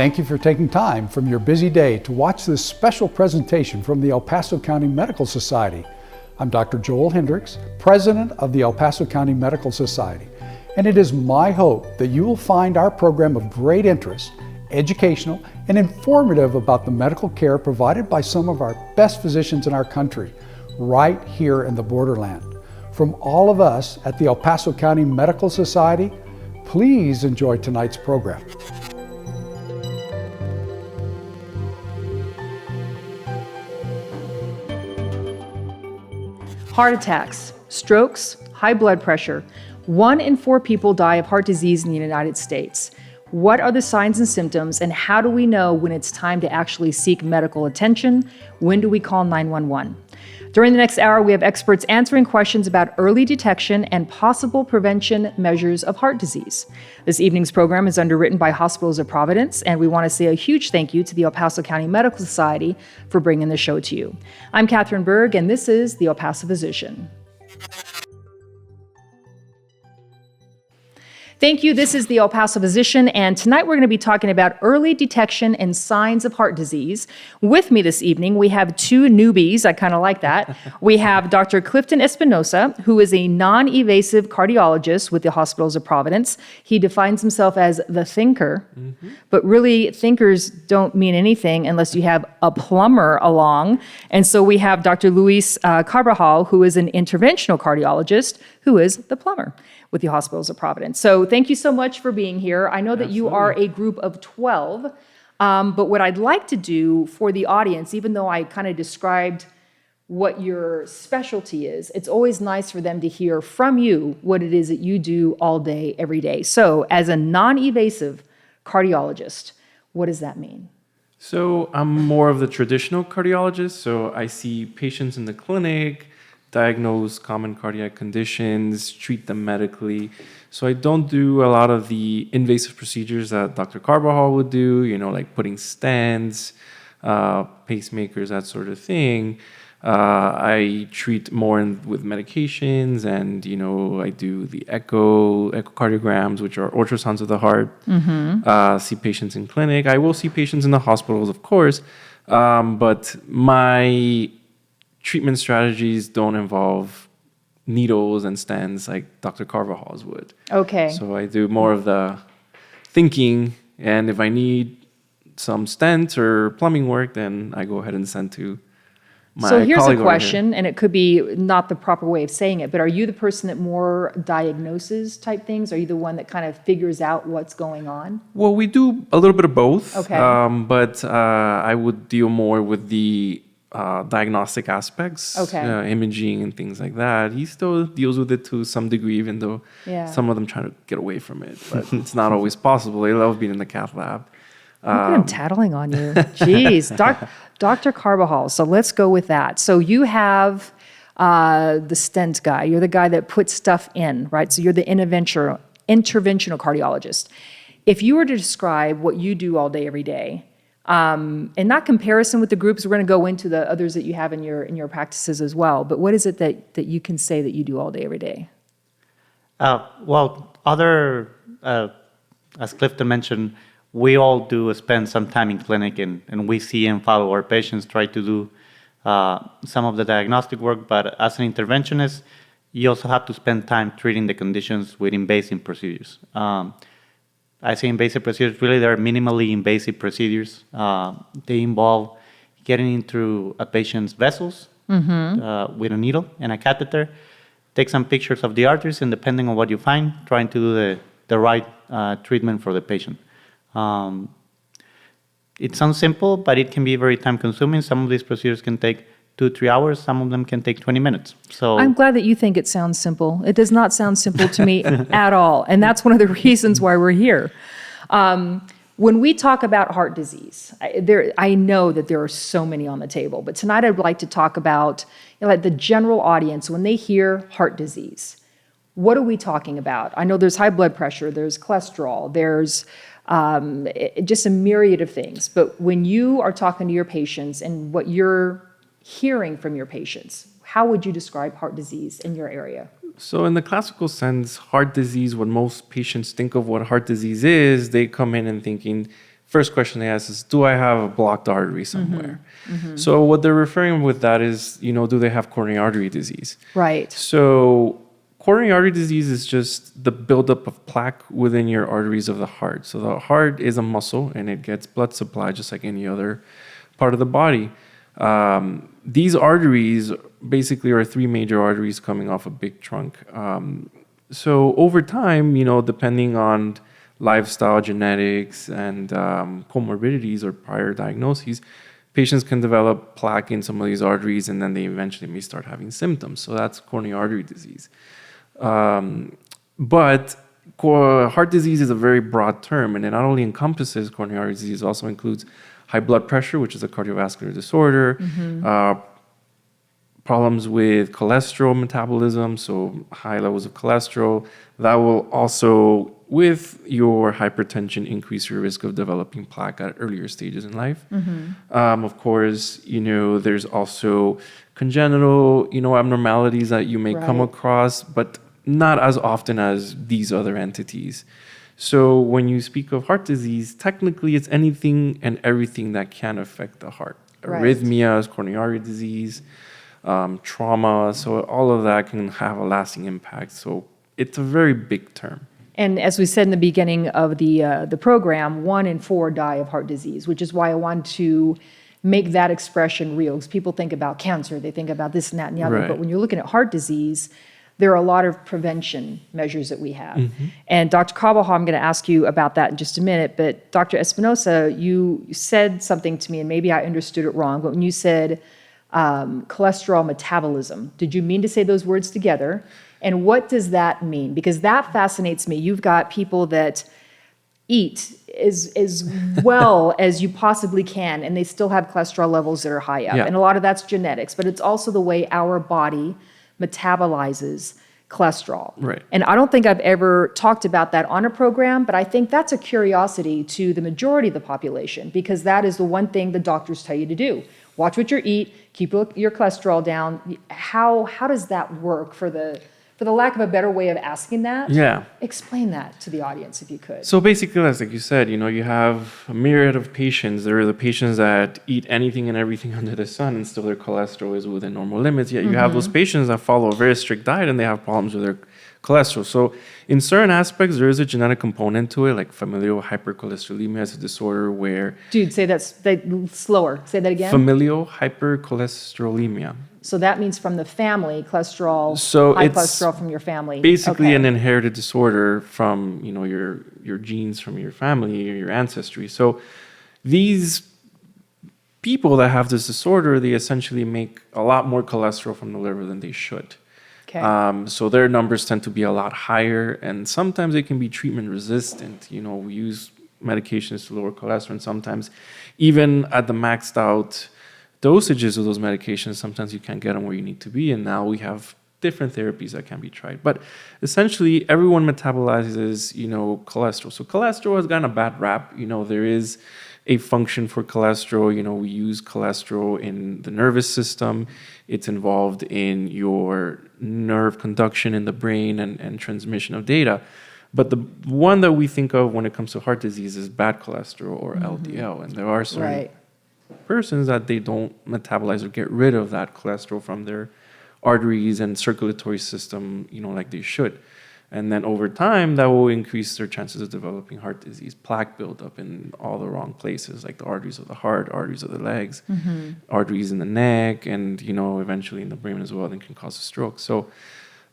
Thank you for taking time from your busy day to watch this special presentation from the El Paso County Medical Society. I'm Dr. Joel Hendricks, President of the El Paso County Medical Society, and it is my hope that you will find our program of great interest, educational, and informative about the medical care provided by some of our best physicians in our country, right here in the borderland. From all of us at the El Paso County Medical Society, please enjoy tonight's program. Heart attacks, strokes, high blood pressure. 1 in 4 people die of heart disease in the United States. What are the signs and symptoms, and how do we know when it's time to actually seek medical attention? When do we call 911? During the next hour, we have experts answering questions about early detection and possible prevention measures of heart disease. This evening's program is underwritten by Hospitals of Providence, and we want to say a huge thank you to the El Paso County Medical Society for bringing the show to you. I'm Catherine Berg, and this is the El Paso Physician. Thank you. This is the El Paso Physician, and tonight we're going to be talking about early detection and signs of heart disease. With me this evening, we have 2 newbies. I kind of like that. We have Dr. Clifton Espinoza, who is a non-invasive cardiologist with the Hospitals of Providence. He defines himself as the thinker, but really thinkers don't mean anything unless you have a plumber along. And so we have Dr. Luis Carbajal, who is an interventional cardiologist, who is the plumber with the Hospitals of Providence. So thank you so much for being here. I know that you are a group of 12, but what I'd like to do for the audience, even though I kind of described what your specialty is, it's always nice for them to hear from you what it is that you do all day, every day. So as a non-invasive cardiologist, what does that mean? So I'm more of the traditional cardiologist. So I see patients in the clinic, diagnose common cardiac conditions, treat them medically. So I don't do a lot of the invasive procedures that Dr. Carbajal would do, like putting stents, pacemakers, that sort of thing. I treat more with medications, and I do the echocardiograms, which are ultrasounds of the heart. See patients in clinic. I will see patients in the hospitals, of course, but my treatment strategies don't involve needles and stents like Dr. Carvajal's would. Okay. So I do more of the thinking, and if I need some stents or plumbing work, then I go ahead and send to my colleague. So here's a over question, here. and it could be not the proper way of saying it, but are you the person that more diagnoses type things? Are you the one that kind of figures out what's going on? Well, we do a little bit of both. Okay. But I would deal more with the diagnostic aspects, imaging and things like that. He still deals with it to some degree, even though some of them try to get away from it. But it's not always possible. They love being in the cath lab. Look at him tattling on you. Jeez. Dr. Carbajal, so let's go with that. So you have the stent guy. You're the guy that puts stuff in, right? So you're the interventional cardiologist. If you were to describe what you do all day, every day, and not comparison with the groups, we're going to go into the others that you have in your practices as well, but what is it that you can say that you do all day, every day? As Clifton mentioned, we all do spend some time in clinic, and we see and follow our patients, try to do some of the diagnostic work, but as an interventionist, you also have to spend time treating the conditions with invasive procedures. I say invasive procedures, really they're minimally invasive procedures. They involve getting into a patient's vessels with a needle and a catheter, take some pictures of the arteries, and depending on what you find, trying to do the right treatment for the patient. It sounds simple, but it can be very time consuming. Some of these procedures can take 2-3 hours. Some of them can take 20 minutes. So I'm glad that you think it sounds simple. It does not sound simple to me at all. And that's one of the reasons why we're here. When we talk about heart disease, I know that there are so many on the table, but tonight I'd like to talk about like the general audience. When they hear heart disease, what are we talking about? I know there's high blood pressure, there's cholesterol, there's just a myriad of things. But when you are talking to your patients and what you're hearing from your patients, how would you describe heart disease in your area? So in the classical sense, heart disease, when most patients think of what heart disease is, they come in and thinking first question they ask is, do I have a blocked artery somewhere? So what they're referring with that is, do they have coronary artery disease? Right. So coronary artery disease is just the buildup of plaque within your arteries of the heart. So the heart is a muscle and it gets blood supply just like any other part of the body. These arteries basically are three major arteries coming off a big trunk. So over time, depending on lifestyle, genetics, and comorbidities or prior diagnoses, patients can develop plaque in some of these arteries, and then they eventually may start having symptoms. So that's coronary artery disease. But heart disease is a very broad term, and it not only encompasses coronary artery disease, it also includes high blood pressure, which is a cardiovascular disorder, problems with cholesterol metabolism, so high levels of cholesterol. That will also, with your hypertension, increase your risk of developing plaque at earlier stages in life. Of course, there's also congenital, abnormalities that you may come across, but not as often as these other entities. So when you speak of heart disease, technically it's anything and everything that can affect the heart. Arrhythmias, coronary artery disease, trauma, so all of that can have a lasting impact. So it's a very big term. And as we said in the beginning of the program, 1 in 4 die of heart disease, which is why I want to make that expression real. Because people think about cancer, they think about this and that and the other. Right. But when you're looking at heart disease, there are a lot of prevention measures that we have. And Dr. Carbajal, I'm going to ask you about that in just a minute. But Dr. Espinoza, you said something to me, and maybe I understood it wrong, but when you said cholesterol metabolism, did you mean to say those words together? And what does that mean? Because that fascinates me. You've got people that eat as well as you possibly can, and they still have cholesterol levels that are high up. Yeah. And a lot of that's genetics, but it's also the way our body metabolizes cholesterol. Right. And I don't think I've ever talked about that on a program, but I think that's a curiosity to the majority of the population, because that is the one thing the doctors tell you to do. Watch what you eat, keep your cholesterol down. How does that work, for the lack of a better way of asking that? Yeah. Explain that to the audience if you could. So basically, that's like you said, you have a myriad of patients. There are the patients that eat anything and everything under the sun and still their cholesterol is within normal limits. Yet you have those patients that follow a very strict diet and they have problems with their cholesterol. So in certain aspects, there is a genetic component to it, like familial hypercholesterolemia is a disorder where... Dude, say that slower. Say that again. Familial hypercholesterolemia. So that means from the family, cholesterol, So high it's cholesterol from your family. Basically an inherited disorder from, your genes from your family or your ancestry. So these people that have this disorder, they essentially make a lot more cholesterol from the liver than they should. Okay. So their numbers tend to be a lot higher, and sometimes they can be treatment resistant. We use medications to lower cholesterol, and sometimes even at the maxed out dosages of those medications, sometimes you can't get them where you need to be, and now we have different therapies that can be tried. But essentially, everyone metabolizes, cholesterol. So cholesterol has gotten a bad rap. There is a function for cholesterol. We use cholesterol in the nervous system. It's involved in your nerve conduction in the brain and transmission of data. But the one that we think of when it comes to heart disease is bad cholesterol, or LDL. And there are certain persons that they don't metabolize or get rid of that cholesterol from their arteries and circulatory system, like they should. And then over time, that will increase their chances of developing heart disease, plaque buildup in all the wrong places, like the arteries of the heart, arteries of the legs, arteries in the neck, and, eventually in the brain as well, and can cause a stroke. So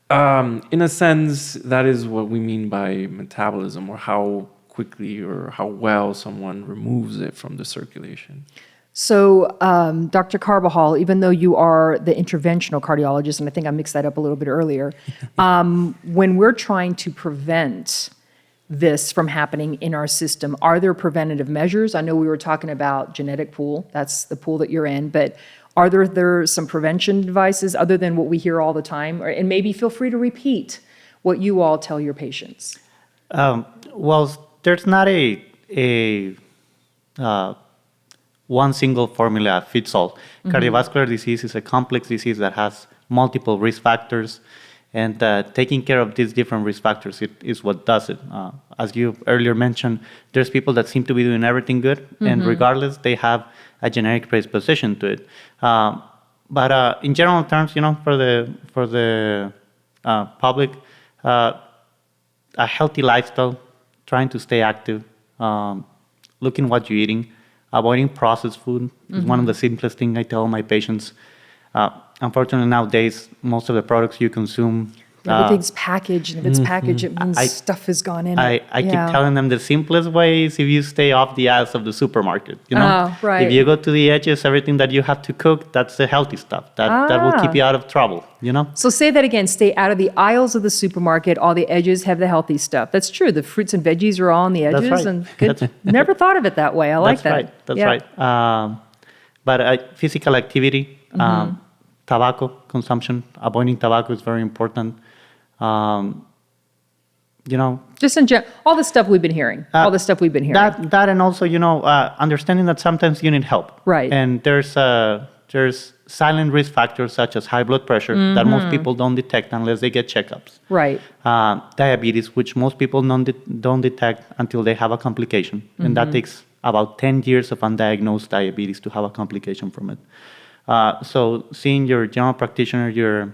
in a sense, that is what we mean by metabolism, or how quickly or how well someone removes it from the circulation. So, Dr. Carbajal, even though you are the interventional cardiologist, and I think I mixed that up a little bit earlier, when we're trying to prevent this from happening in our system, are there preventative measures? I know we were talking about genetic pool. That's the pool that you're in. But are there some prevention devices other than what we hear all the time? And maybe feel free to repeat what you all tell your patients. Well, there's not a one single formula fits all. Cardiovascular disease is a complex disease that has multiple risk factors. And taking care of these different risk factors is what does it. As you earlier mentioned, there's people that seem to be doing everything good, and regardless, they have a genetic predisposition to it. But in general terms, for the public, a healthy lifestyle, trying to stay active, looking what you're eating, avoiding processed food is one of the simplest things I tell my patients. Unfortunately, nowadays, most of the products you consume, Everything's packaged, and if it's packaged, it means stuff has gone in it. I keep telling them the simplest way is if you stay off the aisles of the supermarket. Oh, right. If you go to the edges, everything that you have to cook, that's the healthy stuff. That will keep you out of trouble. So say that again. Stay out of the aisles of the supermarket. All the edges have the healthy stuff. That's true. The fruits and veggies are all on the edges. That's right. And good. Never thought of it that way. I like that. That's right. But physical activity, tobacco consumption, avoiding tobacco is very important. Just in general, all the stuff we've been hearing. That and also, understanding that sometimes you need help. Right. And there's silent risk factors such as high blood pressure that most people don't detect unless they get checkups. Right. Diabetes, which most people don't detect until they have a complication. And that takes about 10 years of undiagnosed diabetes to have a complication from it. So seeing your general practitioner, your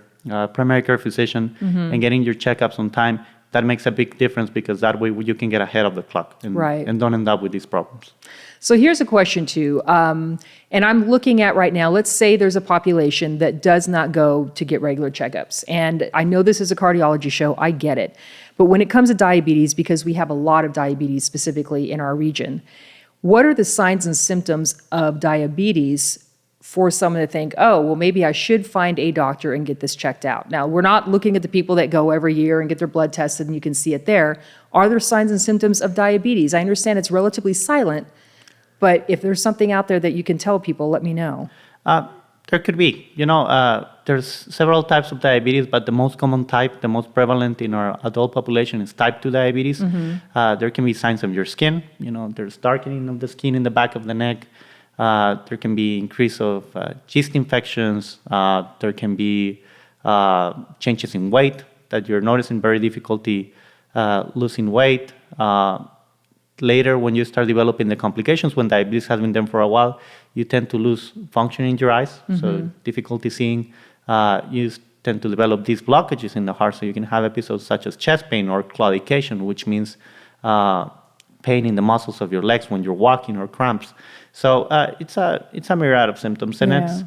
primary care physician, and getting your checkups on time, that makes a big difference because that way you can get ahead of the clock and don't end up with these problems. So here's a question too, and I'm looking at right now, let's say there's a population that does not go to get regular checkups. And I know this is a cardiology show, I get it. But when it comes to diabetes, because we have a lot of diabetes specifically in our region, what are the signs and symptoms of diabetes for someone to think, oh, well, maybe I should find a doctor and get this checked out? Now, we're not looking at the people that go every year and get their blood tested and you can see it there. Are there signs and symptoms of diabetes? I understand it's relatively silent, but if there's something out there that you can tell people, let me know. There could be. There's several types of diabetes, but the most common type, the most prevalent in our adult population is type 2 diabetes. There can be signs of your skin. There's darkening of the skin in the back of the neck. There can be increase of yeast infections. There can be changes in weight that you're noticing very difficulty losing weight. Later, when you start developing the complications, when diabetes has been there for a while, you tend to lose function in your eyes, so difficulty seeing. You tend to develop these blockages in the heart, so you can have episodes such as chest pain or claudication, which means pain in the muscles of your legs when you're walking, or cramps. So it's a myriad of symptoms, and it's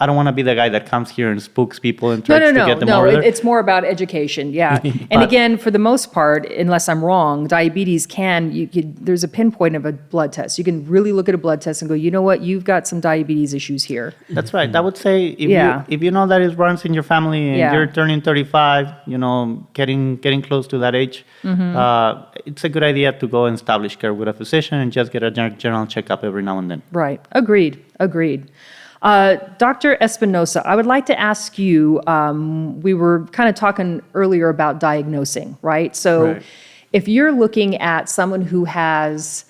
I don't want to be the guy that comes here and spooks people and tries to get them over there. It's more about education, And again, for the most part, unless I'm wrong, diabetes there's a pinpoint of a blood test. You can really look at a blood test and go, you know what, you've got some diabetes issues here. That's right. I would say if you know that it runs in your family and you're turning 35, getting close to that age, it's a good idea to go and establish care with a physician and just get a general checkup every now and then. Right. Agreed. Dr. Espinoza, I would like to ask you, we were kind of talking earlier about diagnosing, right? So if you're looking at someone who has,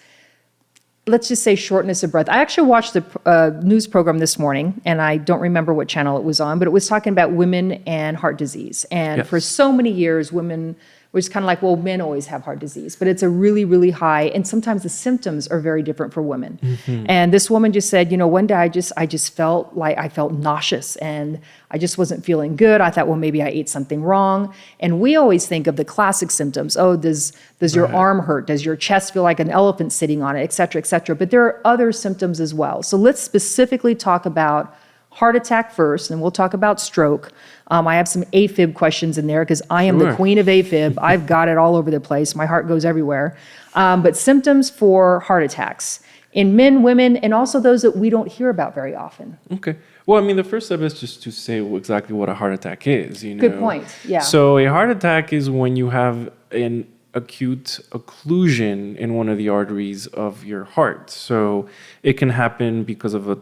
let's just say, shortness of breath. I actually watched the news program this morning, and I don't remember what channel it was on, but it was talking about women and heart disease. And for so many years, women was kind of like, well, men always have heart disease, but it's a really, really high, and sometimes the symptoms are very different for women. And this woman just said, one day I just felt like I felt nauseous and I just wasn't feeling good. I thought, well, maybe I ate something wrong. And we always think of the classic symptoms. Oh, does your arm hurt? Does your chest feel like an elephant sitting on it, et cetera, et cetera. But there are other symptoms as well. So let's specifically talk about heart attack first, and we'll talk about stroke. I have some AFib questions in there because I am the queen of AFib. I've got it all over the place. My heart goes everywhere. But symptoms for heart attacks in men, women, and also those that we don't hear about very often. Okay. Well, the first step is just to say exactly what a heart attack is. Good point. Yeah. So a heart attack is when you have an acute occlusion in one of the arteries of your heart. So it can happen because of a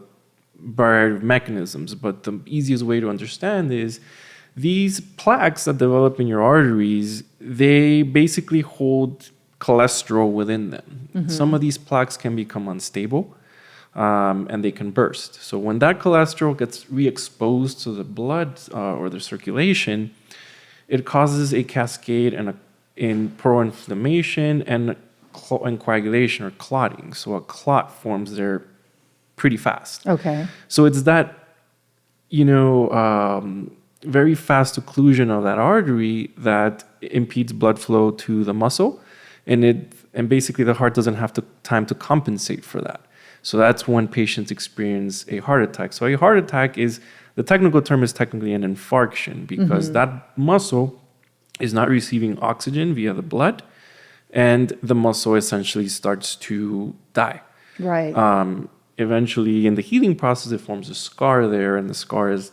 variety of mechanisms, but the easiest way to understand is these plaques that develop in your arteries, they basically hold cholesterol within them. Some of these plaques can become unstable. and they can burst. So when that cholesterol gets re-exposed to the blood or the circulation, it causes a cascade in pro-inflammation and coagulation or clotting. So a clot forms there pretty fast. Okay. So it's that, very fast occlusion of that artery that impedes blood flow to the muscle, and basically the heart doesn't have time to compensate for that. So that's when patients experience a heart attack. So a heart attack the technical term is technically an infarction, because that muscle is not receiving oxygen via the blood, and the muscle essentially starts to die. Right. Eventually, in the healing process, it forms a scar there, and the scar is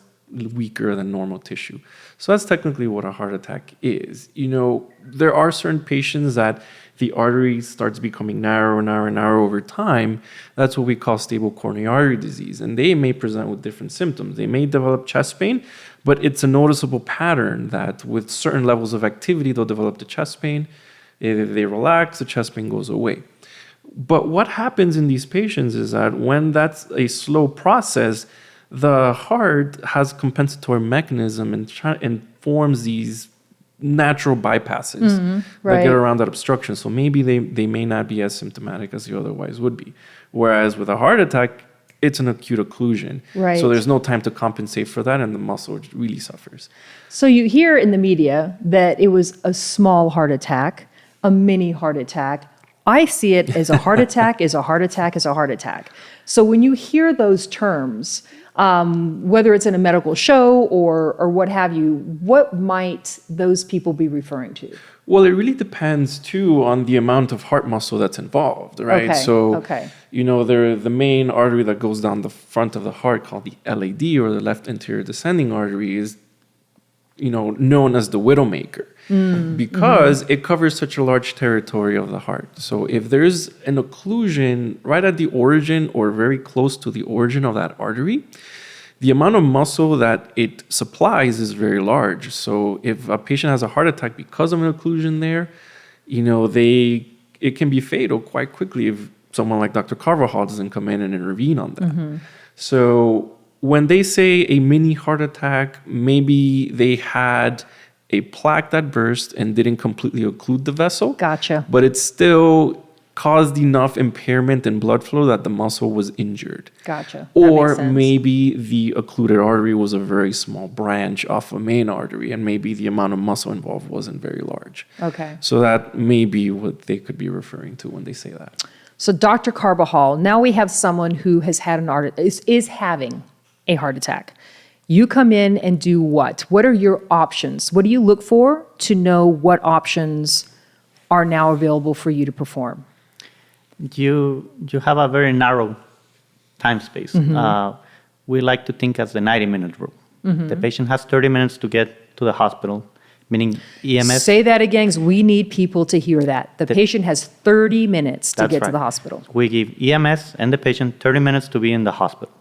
weaker than normal tissue. So that's technically what a heart attack is. There are certain patients that the artery starts becoming narrower over time. That's what we call stable coronary artery disease. And they may present with different symptoms. They may develop chest pain, but it's a noticeable pattern that with certain levels of activity, they'll develop the chest pain. If they relax, the chest pain goes away. But what happens in these patients is that when that's a slow process, the heart has compensatory mechanism and forms these natural bypasses that get around that obstruction. So maybe they may not be as symptomatic as they otherwise would be. Whereas with a heart attack, it's an acute occlusion. Right. So there's no time to compensate for that, and the muscle really suffers. So you hear in the media that it was a small heart attack, a mini heart attack. I see it as a heart attack is a heart attack is a heart attack. So when you hear those terms, whether it's in a medical show or what have you, what might those people be referring to? Well, it really depends, too, on the amount of heart muscle that's involved, right? Okay. The main artery that goes down the front of the heart, called the LAD, or the left anterior descending artery, is known as the widowmaker, because it covers such a large territory of the heart. So if there's an occlusion right at the origin or very close to the origin of that artery, the amount of muscle that it supplies is very large. So if a patient has a heart attack because of an occlusion there, it can be fatal quite quickly if someone like Dr. Carbajal doesn't come in and intervene on that. So when they say a mini heart attack, maybe they had a plaque that burst and didn't completely occlude the vessel. Gotcha. But it still caused enough impairment in blood flow that the muscle was injured. Gotcha. That Or makes sense. maybe the occluded artery was a very small branch off a main artery, and maybe the amount of muscle involved wasn't very large. Okay. So that may be what they could be referring to when they say that. So Dr. Carbajal, now we have someone who has had is having a heart attack. You come in and do what? What are your options? What do you look for to know what options are now available for you to perform? You have a very narrow time space. We like to think as the 90-minute rule. The patient has 30 minutes to get to the hospital, meaning EMS. Say that again, because we need people to hear that. The patient has 30 minutes to get to the hospital. We give EMS and the patient 30 minutes to be in the hospital.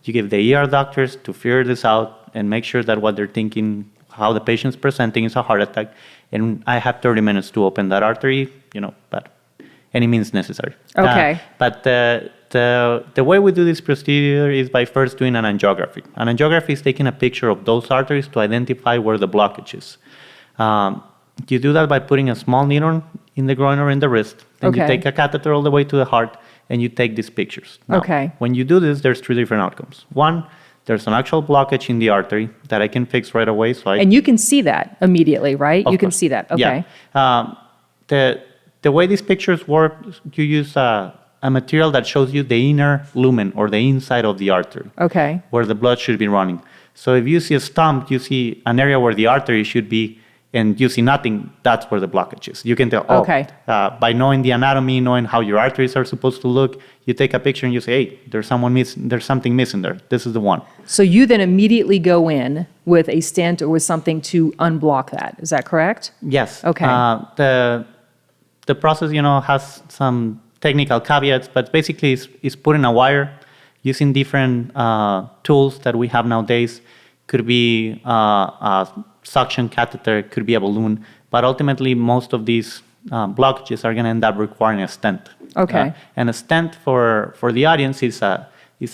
You give the ER doctors to figure this out and make sure that what they're thinking, how the patient's presenting is a heart attack. And I have 30 minutes to open that artery, but any means necessary. Okay. But the way we do this procedure is by first doing an angiography. An angiography is taking a picture of those arteries to identify where the blockage is. You do that by putting a small needle in the groin or in the wrist. Then you take a catheter all the way to the heart, and you take these pictures. Now, when you do this, there's 3 different outcomes. One, there's an actual blockage in the artery that I can fix right away. And you can see that immediately, right? You can see that. Okay. Yeah. The way these pictures work, you use a material that shows you the inner lumen or the inside of the artery. Okay. Where the blood should be running. So if you see a stump, you see an area where the artery should be, and you see nothing, that's where the blockage is. You can tell, by knowing the anatomy, knowing how your arteries are supposed to look, you take a picture and you say, hey, there's something missing there. This is the one. So you then immediately go in with a stent or with something to unblock that. Is that correct? Yes. Okay. The process, has some technical caveats, but basically it's putting a wire using different tools that we have nowadays. Could be a suction catheter, could be a balloon, but ultimately most of these blockages are going to end up requiring a stent. Okay. And a stent for the audience is a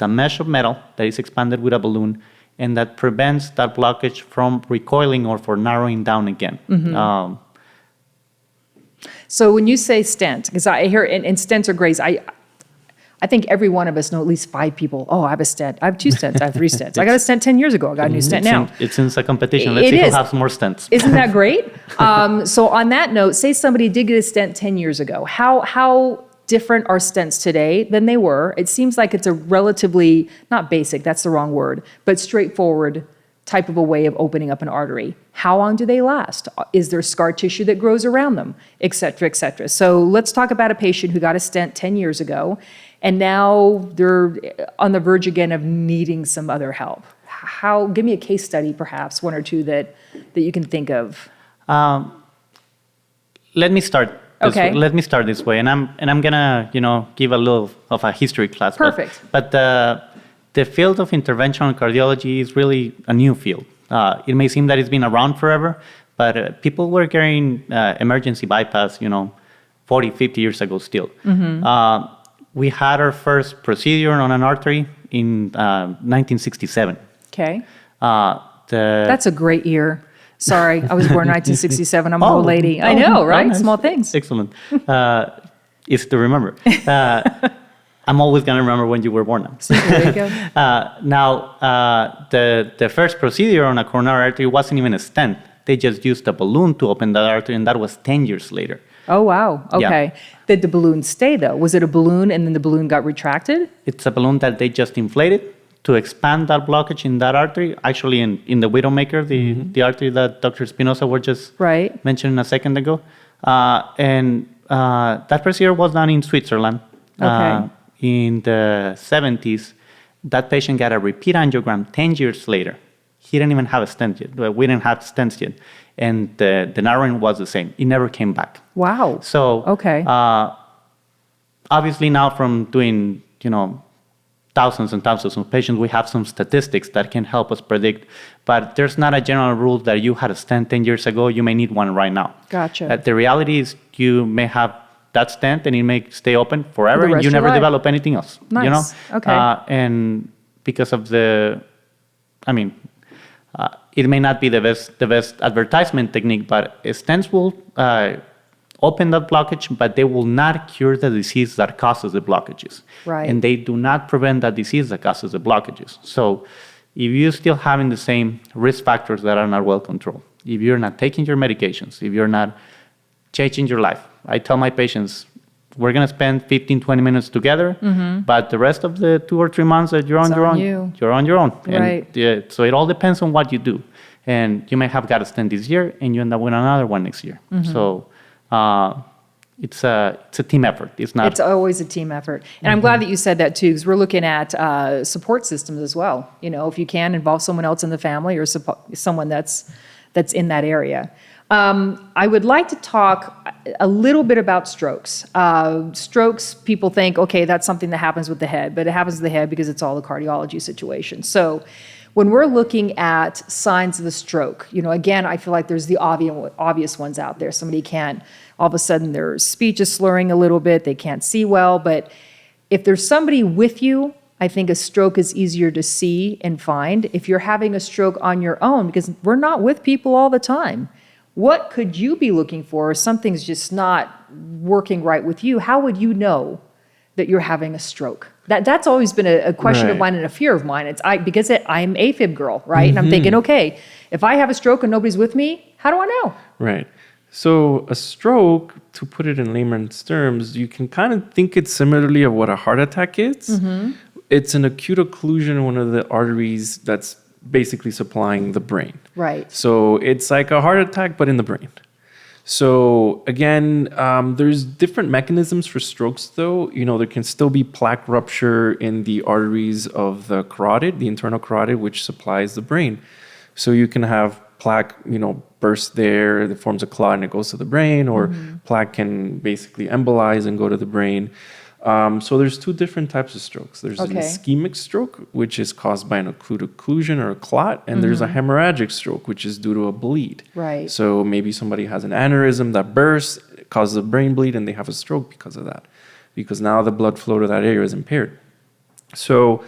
mesh of metal that is expanded with a balloon, and that prevents that blockage from recoiling or for narrowing down again. So when you say stent, because I hear, and stents are great. I think every one of us know at least 5 people. Oh, I have a stent. I have 2 stents. I have 3 stents. I got a stent 10 years ago. I got a new stent now. It's in the competition. Let's see who has more stents. Isn't that great? So on that note, say somebody did get a stent 10 years ago. How different are stents today than they were? It seems like it's a relatively, not basic, that's the wrong word, but straightforward type of a way of opening up an artery. How long do they last? Is there scar tissue that grows around them, et cetera, et cetera? So let's talk about a patient who got a stent 10 years ago, and now they're on the verge again of needing some other help. Give me a case study, perhaps, 1 or 2 that you can think of. Let me start. Let me start this way, and I'm gonna give a little of a history class. Perfect. But the field of interventional cardiology is really a new field. It may seem that it's been around forever, but people were getting emergency bypass, 40, 50 years ago still. We had our first procedure on an artery in 1967. Okay. That's a great year. Sorry, I was born in 1967. I'm an old lady. I know, right? Nice. Small things. Excellent. It's to remember. I'm always going to remember when you were born now. There you go. The first procedure on a coronary artery wasn't even a stent. They just used a balloon to open that artery, and that was 10 years later. Oh, wow. Okay. Yeah. Did the balloon stay, though? Was it a balloon and then the balloon got retracted? It's a balloon that they just inflated to expand that blockage in that artery. Actually, in the Widowmaker, the artery that Dr. Espinoza was just mentioning a second ago. And that procedure was done in Switzerland. Okay. In the 70s, that patient got a repeat angiogram 10 years later. He didn't even have a stent yet. We didn't have stents yet. And the narrowing was the same. It never came back. Wow. So, obviously now from doing, thousands and thousands of patients, we have some statistics that can help us predict. But there's not a general rule that you had a stent 10 years ago, you may need one right now. Gotcha. The reality is you may have that stent and it may stay open forever and you of never your life. develop anything else. Nice. Okay. And because of it may not be the best advertisement technique, but stents will open that blockage, but they will not cure the disease that causes the blockages. Right. And they do not prevent that disease that causes the blockages. So if you're still having the same risk factors that are not well controlled, if you're not taking your medications, if you're not changing your life, I tell my patients, we're going to spend 15, 20 minutes together, but the rest of the 2 or 3 months that you're on your own, you're on your own. Right. And, so it all depends on what you do. And you may have got a stent this year and you end up with another one next year. So it's a team effort. It's always a team effort. And I'm glad that you said that too, because we're looking at support systems as well. If you can involve someone else in the family or someone that's in that area. I would like to talk a little bit about strokes. Strokes, people think, okay, that's something that happens with the head, but it happens with the head because it's all the cardiology situation. So when we're looking at signs of a stroke, again, I feel like there's the obvious ones out there. Somebody can't, all of a sudden their speech is slurring a little bit, they can't see well, but if there's somebody with you, I think a stroke is easier to see and find. If you're having a stroke on your own, because we're not with people all the time, what could you be looking for if something's just not working right with you? How would you know that you're having a stroke? That's always been a question of mine and a fear of mine. Because I'm a AFib girl, right? And I'm thinking, okay, if I have a stroke and nobody's with me, how do I know? Right. So a stroke, to put it in layman's terms, you can kind of think it similarly of what a heart attack is. It's an acute occlusion in one of the arteries that's basically supplying the brain. Right. So it's like a heart attack, but in the brain. So again, there's different mechanisms for strokes though. There can still be plaque rupture in the arteries of the carotid, the internal carotid, which supplies the brain. So you can have plaque, burst there, it forms a clot and it goes to the brain, or plaque can basically embolize and go to the brain. So there's 2 different types of strokes. There's an ischemic stroke, which is caused by an acute occlusion or a clot, and there's a hemorrhagic stroke, which is due to a bleed. Right. So maybe somebody has an aneurysm that bursts, causes a brain bleed, and they have a stroke because of that, because now the blood flow to that area is impaired. So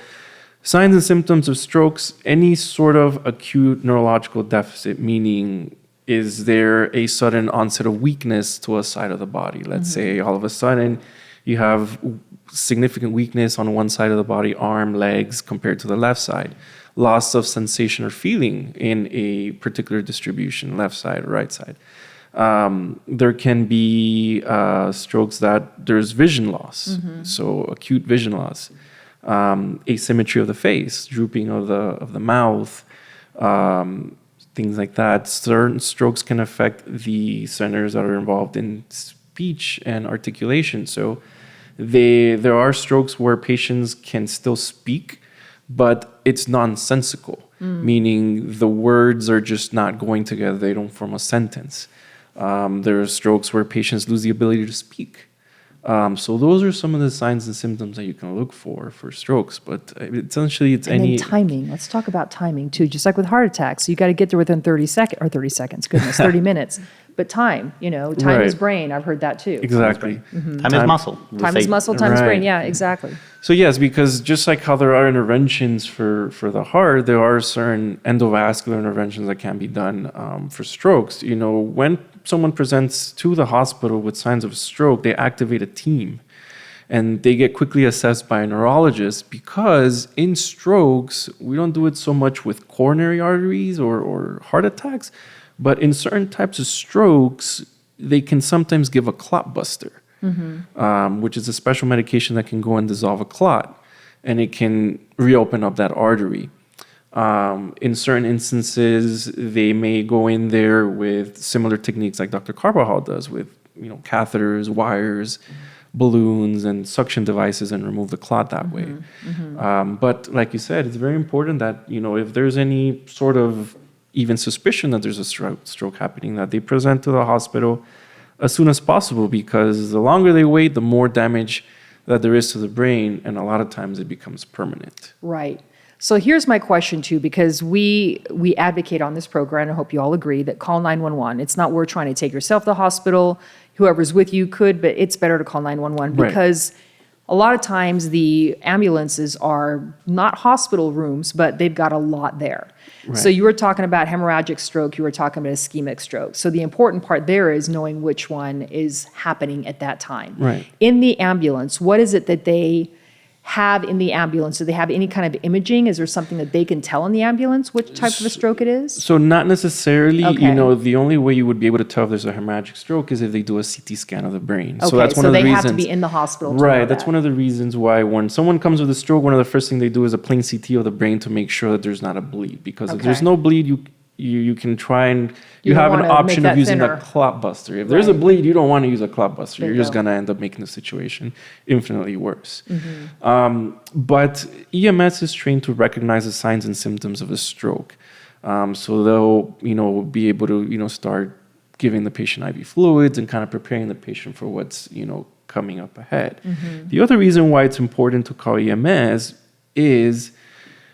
signs and symptoms of strokes, any sort of acute neurological deficit, meaning is there a sudden onset of weakness to a side of the body? Let's say all of a sudden you have significant weakness on one side of the body, arm, legs, compared to the left side. Loss of sensation or feeling in a particular distribution, left side or right side. There can be strokes that there's vision loss, so acute vision loss. Asymmetry of the face, drooping of the mouth, things like that. Certain strokes can affect the centers that are involved in speech and articulation. So there are strokes where patients can still speak, but it's nonsensical, meaning the words are just not going together. They don't form a sentence. There are strokes where patients lose the ability to speak. So those are some of the signs and symptoms that you can look for strokes, but essentially it's And then timing. Let's talk about timing too. Just like with heart attacks, you got to get there within 30 seconds, goodness, 30 minutes. But time is brain. I've heard that too. Exactly. Time is muscle. Time is muscle, time is brain. Right. Yeah, exactly. So yes, because just like how there are interventions for the heart, there are certain endovascular interventions that can be done for strokes. When someone presents to the hospital with signs of stroke, they activate a team and they get quickly assessed by a neurologist, because in strokes, we don't do it so much with coronary arteries or heart attacks, but in certain types of strokes, they can sometimes give a clot buster, which is a special medication that can go and dissolve a clot, and it can reopen up that artery. In certain instances, they may go in there with similar techniques like Dr. Carbajal does with, catheters, wires, balloons, and suction devices, and remove the clot that way. But like you said, it's very important that, if there's any sort of even suspicion that there's a stroke happening, that they present to the hospital as soon as possible, because the longer they wait, the more damage that there is to the brain, and a lot of times it becomes permanent. Right. So here's my question too, because we advocate on this program, and I hope you all agree, that call 911. It's not we're trying to take yourself to the hospital. Whoever's with you could, but it's better to call 911 because a lot of times the ambulances are not hospital rooms, but they've got a lot there. Right. So you were talking about hemorrhagic stroke, you were talking about ischemic stroke. So the important part there is knowing which one is happening at that time. Right. In the ambulance, what is it that they have in the ambulance? Do they have any kind of imaging? Is there something that they can tell in the ambulance which type of a stroke it is? So not necessarily. Okay. The only way you would be able to tell if there's a hemorrhagic stroke is if they do a CT scan of the brain. Okay, so that's one of the reasons. They have to be in the hospital to right. know That's that. one of the reasons why when someone comes with a stroke, one of the first things they do is a plain CT of the brain to make sure that there's not a bleed. Because if there's no bleed, you can try and you have an option of using a clot buster. If there's a bleed, you don't want to use a clot buster. You're just going to end up making the situation infinitely worse. But EMS is trained to recognize the signs and symptoms of a stroke. So they'll, be able to, start giving the patient IV fluids and kind of preparing the patient for what's, coming up ahead. The other reason why it's important to call EMS is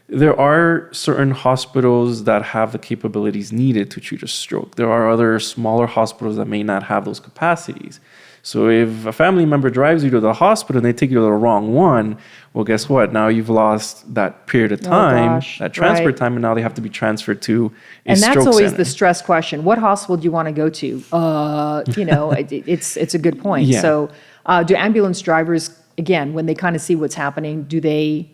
there are certain hospitals that have the capabilities needed to treat a stroke. There are other smaller hospitals that may not have those capacities. So if a family member drives you to the hospital and they take you to the wrong one, well, guess what? Now you've lost that period of time, that transfer time, and now they have to be transferred to a stroke center. And that's always the stress question. What hospital do you want to go to? It's a good point. Yeah. So do ambulance drivers, again, when they kind of see what's happening, do they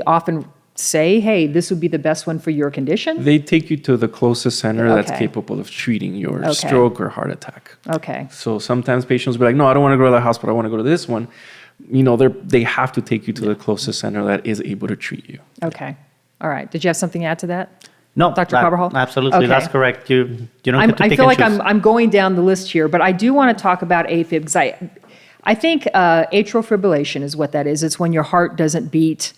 often say, hey, this would be the best one for your condition? They take you to the closest center that's capable of treating your stroke or heart attack. Okay. So sometimes patients will be like, no, I don't want to go to that hospital. I want to go to this one. They have to take you to the closest center that is able to treat you. Okay. All right. Did you have something to add to that? No, Dr. Carbajal? Absolutely, Okay. that's correct. You don't get to I pick feel and like choose. I'm going down the list here, but I do want to talk about AFib because I think atrial fibrillation is what that is. It's when your heart doesn't beat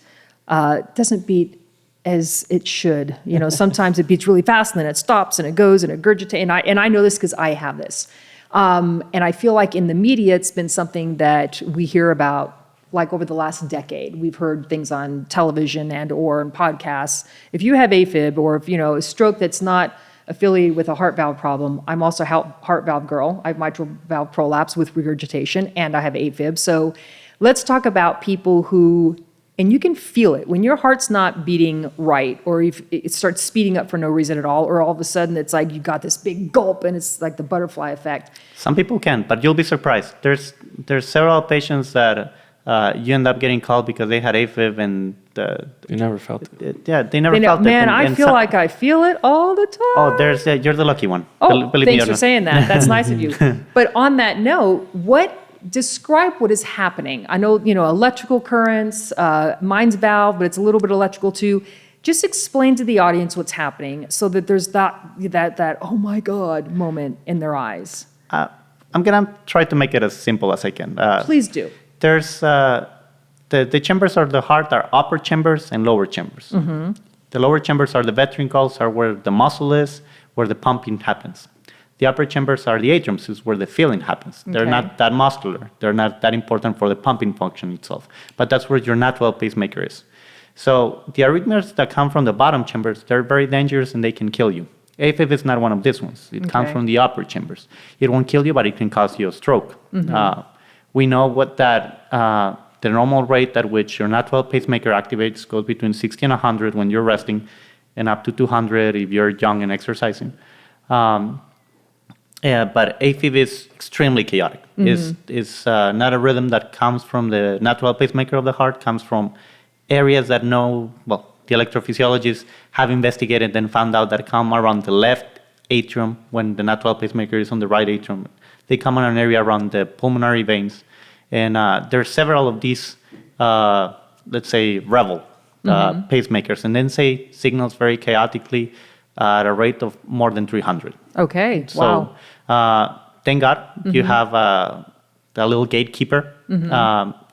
as it should. Sometimes it beats really fast and then it stops and it goes and it regurgitates. And I know this because I have this. And I feel like in the media, it's been something that we hear about like over the last decade. We've heard things on television and or in podcasts. If you have AFib or if, a stroke that's not affiliated with a heart valve problem. I'm also a heart valve girl. I have mitral valve prolapse with regurgitation, and I have AFib. So let's talk about people who, and you can feel it, when your heart's not beating right, or if it starts speeding up for no reason at all, or all of a sudden it's like you got this big gulp and it's like the butterfly effect. Some people can, but you'll be surprised. There's several patients that you end up getting called because they had AFib and You never felt it. they never felt it. Man, And I feel like I feel it all the time. Oh, you're the lucky one. Oh, Believe me thanks or for not. saying that. That's nice of you. But on that note, describe what is happening. I know, electrical currents, mine's valve, but it's a little bit electrical too. Just explain to the audience what's happening so that there's that oh my God moment in their eyes. I'm going to try to make it as simple as I can. Please do. There's the chambers of the heart are upper chambers and lower chambers. Mm-hmm. The lower chambers are the ventricles, are where the muscle is, where the pumping happens. The upper chambers are the atriums, is where the feeling happens. They're not that muscular. They're not that important for the pumping function itself. But that's where your natural pacemaker is. So the arrhythmias that come from the bottom chambers, they're very dangerous and they can kill you. AFib is not one of these ones. It comes from the upper chambers. It won't kill you, but it can cause you a stroke. Mm-hmm. We know what the normal rate at which your natural pacemaker activates goes between 60 and 100 when you're resting, and up to 200 if you're young and exercising. But AFib is extremely chaotic. Mm-hmm. It's not a rhythm that comes from the natural pacemaker of the heart, comes from areas that the electrophysiologists have investigated and found out that come around the left atrium when the natural pacemaker is on the right atrium. They come on an area around the pulmonary veins. And there are several of these, let's say, rebel pacemakers, and then say signals very chaotically at a rate of more than 300. Okay, so, wow. Thank God you have the little gatekeeper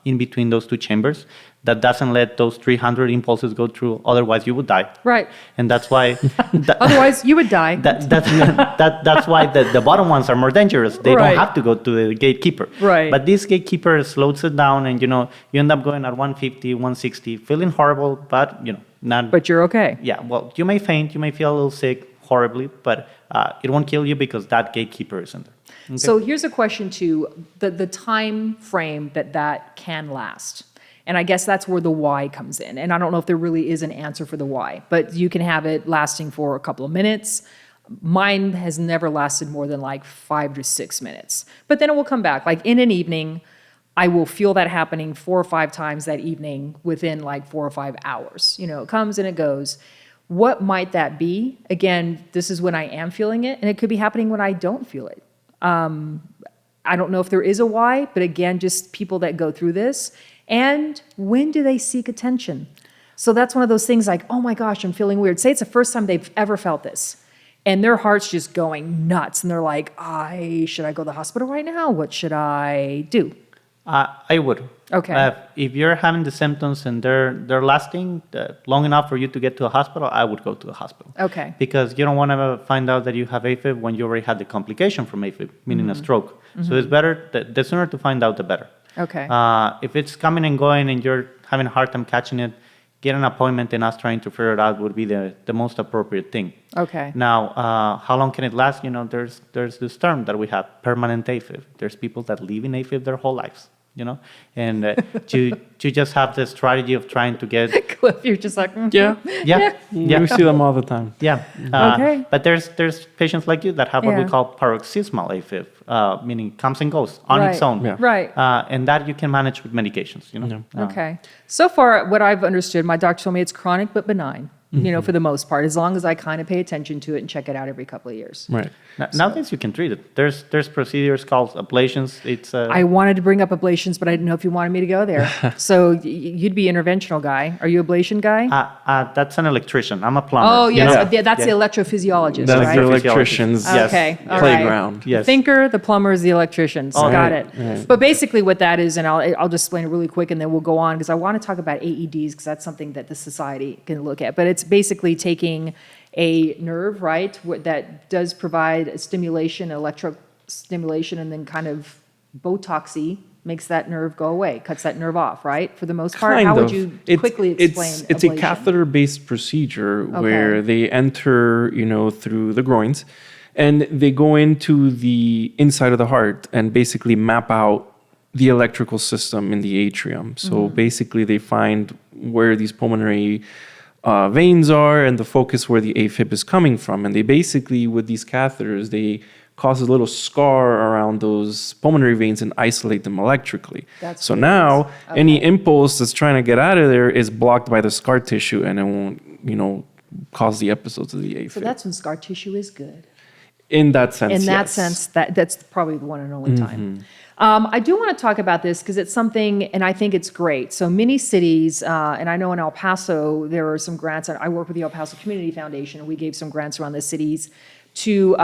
in between those two chambers that doesn't let those 300 impulses go through. Otherwise, you would die. Right. And that's why... Otherwise, you would die. That's why the bottom ones are more dangerous. They don't have to go to the gatekeeper. Right. But this gatekeeper slows it down, and, you end up going at 150, 160, feeling horrible, but, not... But you're okay. Yeah, well, you may faint, you may feel a little sick, horribly, but it won't kill you because that gatekeeper isn't there. Okay? So here's a question too, the time frame that can last. And I guess that's where the why comes in. And I don't know if there really is an answer for the why, but you can have it lasting for a couple of minutes. Mine has never lasted more than like 5 to 6 minutes. But then it will come back. Like in an evening, I will feel that happening 4 or 5 times that evening within like 4 or 5 hours. It comes and it goes. What might that be? Again, this is when I am feeling it, and it could be happening when I don't feel it. I don't know if there is a why, but again, just people that go through this. And when do they seek attention? So that's one of those things like, oh my gosh, I'm feeling weird. Say it's the first time they've ever felt this. And their heart's just going nuts. And they're like, should I go to the hospital right now? What should I do? I would. Okay. If you're having the symptoms and they're lasting long enough for you to get to a hospital, I would go to the hospital. Okay. Because you don't want to find out that you have AFib when you already had the complication from AFib, meaning a stroke. Mm-hmm. So it's better, the sooner to find out, the better. Okay. If it's coming and going and you're having a hard time catching it, get an appointment and us trying to figure it out would be the most appropriate thing. Okay. Now, how long can it last? There's this term that we have, permanent AFib. There's people that live in AFib their whole lives. And you just have the strategy of trying to get... Cliff, you're just like... Yeah. We see them all the time. Yeah. Okay. But there's patients like you that have what we call paroxysmal AFib, meaning it comes and goes on its own. Yeah. Right. And that you can manage with medications, Okay. So far, what I've understood, my doctor told me it's chronic but benign. For the most part, as long as I kind of pay attention to it and check it out every couple of years. Right. Nowadays you can treat it. There's procedures called ablations. I wanted to bring up ablations, but I didn't know if you wanted me to go there. So you'd be interventional guy. Are you ablation guy? That's an electrician. I'm a plumber. Oh, yes. That's the electrophysiologist, That's right? the electrician's Okay. All playground. Right. Yes. Thinker, the plumber is the electricians. Got it. Right. But basically what that is, and I'll just explain it really quick and then we'll go on because I want to talk about AEDs because that's something that the society can look at. But it's basically taking a nerve, right, that does provide a stimulation, electric stimulation, and then kind of Botoxy makes that nerve go away, cuts that nerve off, right? For the most part, Kind how would of. you It's- quickly explain It's a ablation? catheter-based procedure where Okay. they enter, through the groins, and they go into the inside of the heart and basically map out the electrical system in the atrium. So basically, they find where these pulmonary veins are and the focus where the AFib is coming from. And they basically, with these catheters, they cause a little scar around those pulmonary veins and isolate them electrically. That's So what it now, is. any Okay. impulse that's trying to get out of there is blocked by the scar tissue, and it won't, cause the episodes of the AFib. So that's when scar tissue is good. In that sense, In that yes. sense, that's probably the one and only time. I do want to talk about this because it's something, and I think it's great. So many cities, and I know in El Paso, there are some grants. I work with the El Paso Community Foundation, and we gave some grants around the cities to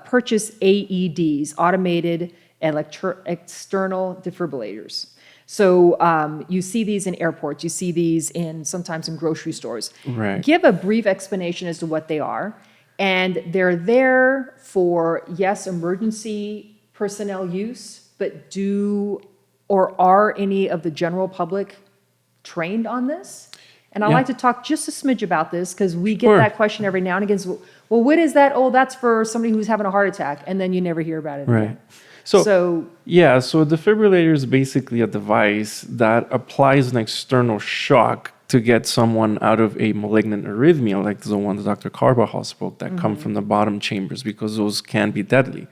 purchase AEDs, automated external defibrillators. So you see these in airports, you see these sometimes in grocery stores. Right. Give a brief explanation as to what they are. And they're there for, yes, emergency personnel use, but are any of the general public trained on this? And I'd Yeah. like to talk just a smidge about this because we get Sure. that question every now and again. So, well, what is that? Oh, that's for somebody who's having a heart attack. And then you never hear about it Right. again. So a defibrillator is basically a device that applies an external shock to get someone out of a malignant arrhythmia, like the one that Dr. Carbajal spoke, that come from the bottom chambers, because those can be deadly.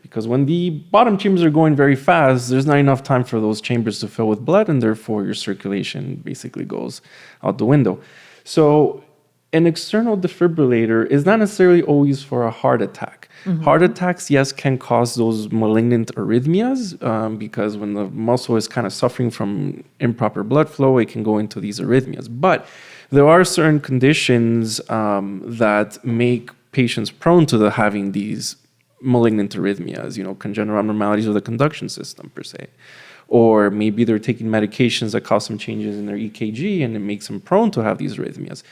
Because when the bottom chambers are going very fast, there's not enough time for those chambers to fill with blood, and therefore your circulation basically goes out the window. So an external defibrillator is not necessarily always for a heart attack. Heart attacks, yes, can cause those malignant arrhythmias because when the muscle is kind of suffering from improper blood flow, it can go into these arrhythmias. But there are certain conditions that make patients prone to having these malignant arrhythmias, congenital abnormalities of the conduction system per se. Or maybe they're taking medications that cause some changes in their EKG and it makes them prone to have these arrhythmias.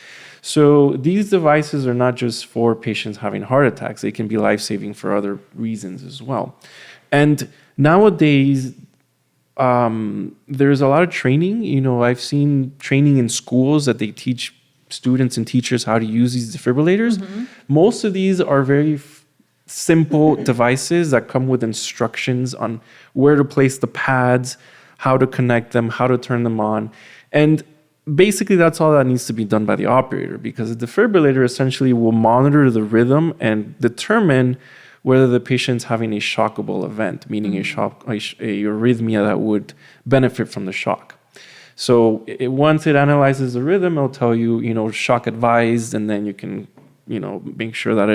So these devices are not just for patients having heart attacks. They can be life-saving for other reasons as well. And nowadays, there's a lot of training. I've seen training in schools that they teach students and teachers how to use these defibrillators. Most of these are very simple devices that come with instructions on where to place the pads, how to connect them, how to turn them on. And basically, that's all that needs to be done by the operator, because the defibrillator essentially will monitor the rhythm and determine whether the patient's having a shockable event, meaning a arrhythmia that would benefit from the shock. So once it analyzes the rhythm, it'll tell you, shock advised, and then you can, make sure that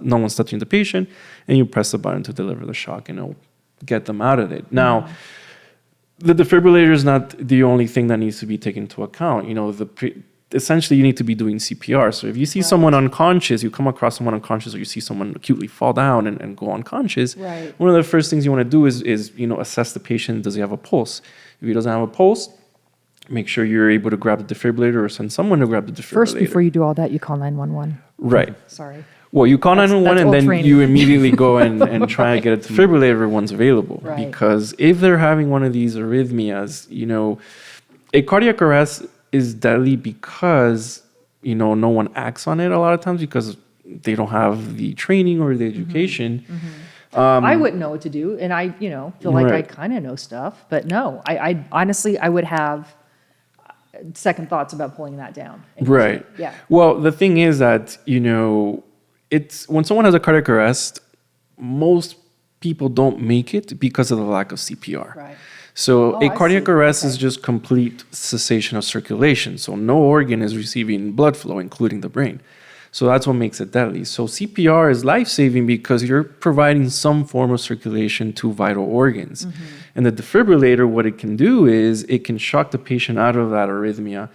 no one's touching the patient, and you press the button to deliver the shock, and it'll get them out of it. Now, the defibrillator is not the only thing that needs to be taken into account. Essentially, you need to be doing CPR. So if you see someone unconscious, you come across someone unconscious, or you see someone acutely fall down and go unconscious, one of the first things you want to do is assess the patient. Does he have a pulse? If he doesn't have a pulse, make sure you're able to grab the defibrillator or send someone to grab the defibrillator. First, before you do all that, you call 911. Right. Sorry. Well, you call 911 and old then training. you immediately go and try to get a defibrillator if one's available. Right. Because if they're having one of these arrhythmias, a cardiac arrest is deadly because, no one acts on it a lot of times because they don't have the training or the education. I wouldn't know what to do, and I, feel like I Right. kind of know stuff, but no, I honestly, I would have second thoughts about pulling that down. Right. Yeah. Well, the thing is that, it's when someone has a cardiac arrest, most people don't make it because of the lack of CPR. Right. So Oh, a I cardiac see. arrest Okay. is just complete cessation of circulation. So no organ is receiving blood flow, including the brain. So that's what makes it deadly. So CPR is life-saving because you're providing some form of circulation to vital organs. And the defibrillator, what it can do is it can shock the patient out of that arrhythmia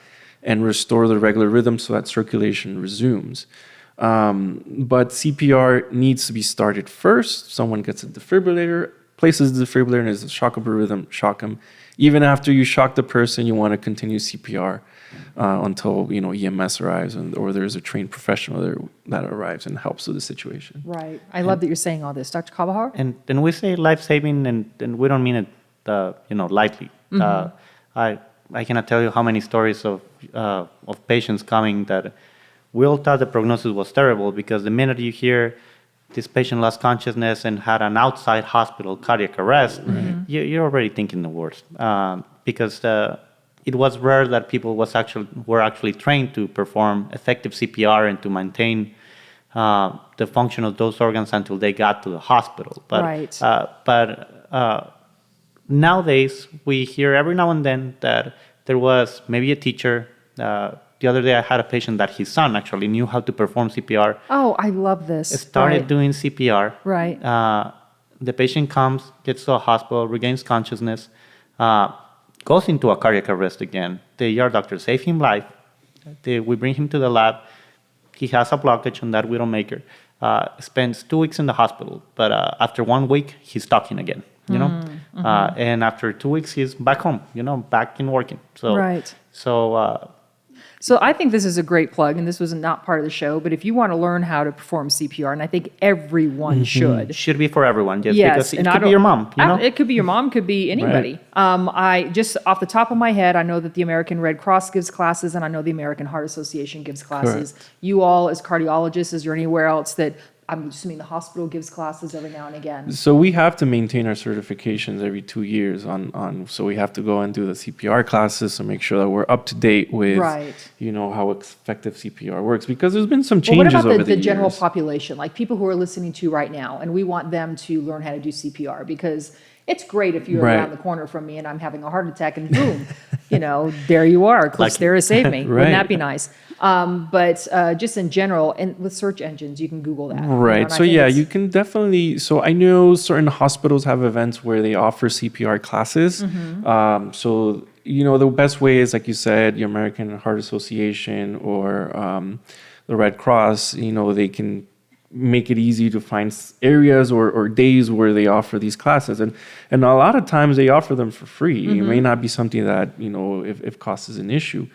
and restore the regular rhythm so that circulation resumes. But CPR needs to be started first. Someone gets a defibrillator, places the defibrillator in his shockable rhythm, shock him. Even after you shock the person, you want to continue CPR until EMS arrives or there's a trained professional there that arrives and helps with the situation. Right. I love that you're saying all this. Dr. Carbajal? And we say life-saving, and we don't mean it lightly. I cannot tell you how many stories of patients coming that we all thought the prognosis was terrible, because the minute you hear this patient lost consciousness and had an outside hospital cardiac arrest, you're already thinking the worst. Because it was rare that people were actually trained to perform effective CPR and to maintain the function of those organs until they got to the hospital. But nowadays, we hear every now and then that there was maybe a teacher. The other day, I had a patient that his son actually knew how to perform CPR. Oh, I love this. Started doing CPR. Right. The patient comes, gets to a hospital, regains consciousness, goes into a cardiac arrest again. The ER doctor saved him life. We bring him to the lab. He has a blockage on that widowmaker. Spends 2 weeks in the hospital, but after 1 week, he's talking again. And after 2 weeks, he's back home. Back in working. So I think this is a great plug, and this was not part of the show, but if you want to learn how to perform CPR, and I think everyone should. Should be for everyone, yes, Yes, because it could be your mom, It could be your mom, could be anybody. I just off the top of my head, I know that the American Red Cross gives classes, and I know the American Heart Association gives classes. Correct. You all, as cardiologists, is there anywhere else that I'm assuming the hospital gives classes every now and again? So we have to maintain our certifications every 2 years so we have to go and do the CPR classes to make sure that we're up to date with, how effective CPR works, because there's been some changes over the years. What about the general years. population, like people who are listening to right now, and we want them to learn how to do CPR, because it's great if you're around the corner from me and I'm having a heart attack and boom, there you are. Cliff's there to save me. Wouldn't that be nice? But just in general, and with search engines, you can Google that. Right. So you can definitely. So I know certain hospitals have events where they offer CPR classes. So the best way is, like you said, your American Heart Association or the Red Cross. They can make it easy to find areas or days where they offer these classes, and a lot of times they offer them for free. It may not be something that if cost is an issue.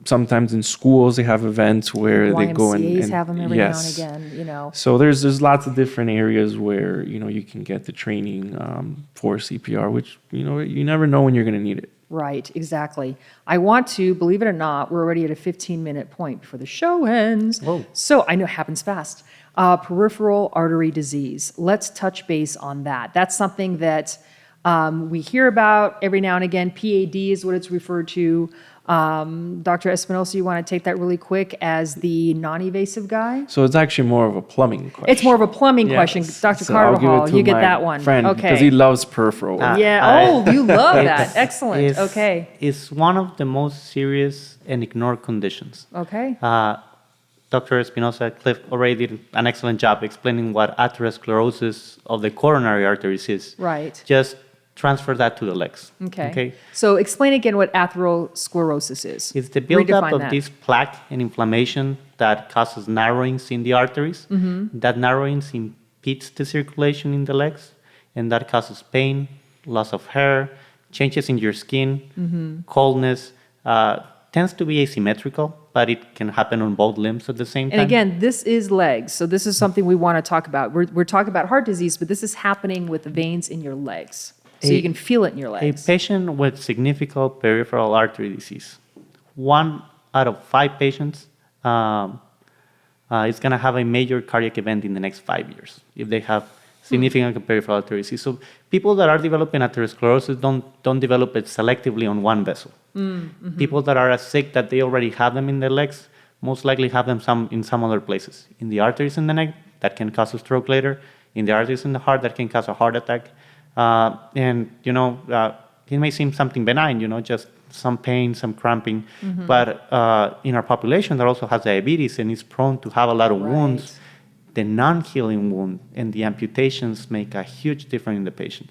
Sometimes in schools they have events where they go and have them every now and again. So there's lots of different areas where you can get the training for CPR, which you never know when you're going to need it. Right, exactly. I want to, believe it or not, we're already at a 15-minute point before the show ends. Whoa. So I know it happens fast. Peripheral artery disease. Let's touch base on that. That's something that we hear about every now and again. PAD is what it's referred to. Dr. Espinoza, you want to take that really quick as the non-evasive guy? So it's actually more of a plumbing question. It's more of a plumbing question. Dr. Carbajal, you get that one. Friend, because he loves peripheral. You love that. Excellent. Okay. It's one of the most serious and ignored conditions. Okay. Dr. Espinoza, Cliff already did an excellent job explaining what atherosclerosis of the coronary arteries is. Right. Just transfer that to the legs. Okay. So explain again what atherosclerosis is. It's the buildup of this plaque and inflammation that causes narrowings in the arteries. That narrowings impedes the circulation in the legs, and that causes pain, loss of hair, changes in your skin, coldness. Tends to be asymmetrical, but it can happen on both limbs at the same time. And again, this is legs, so this is something we want to talk about. We're talking about heart disease, but this is happening with the veins in your legs. So you can feel it in your legs. A patient with significant peripheral artery disease, 1 out of 5 patients is going to have a major cardiac event in the next 5 years if they have significant peripheral artery disease. So people that are developing atherosclerosis don't develop it selectively on one vessel. People that are as sick that they already have them in their legs most likely have them in some other places. In the arteries in the neck, that can cause a stroke later. In the arteries in the heart, that can cause a heart attack. It may seem something benign, just some pain, some cramping. But in our population that also has diabetes and is prone to have a lot of wounds, the non-healing wound and the amputations make a huge difference in the patient.